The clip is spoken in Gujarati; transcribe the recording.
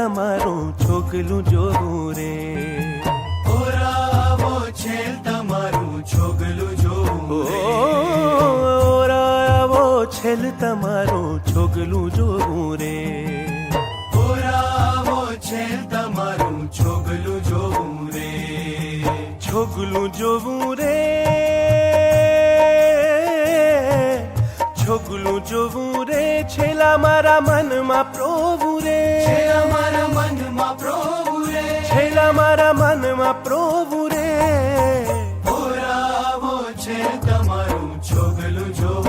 તમારું છોકલું જોવું રે. ઓરાવો છેલ તમારું છોગલું જોવું રે. ઓરાવો છેલ તમારું છોકલું જોવું રે. ઓરાવો છેલ તમારું છોગલું જોવું રે. છોકલું જોવું રે. છોકલું જોવું રે. છેલા મારા મનમાં પ્રભુ રે. છેલા મારા મનમાં પ્રભુ રે. છેલા મારા મનમાં પ્રભુ રે. ઓરાવો છેલ તમારું છોગલું જોવું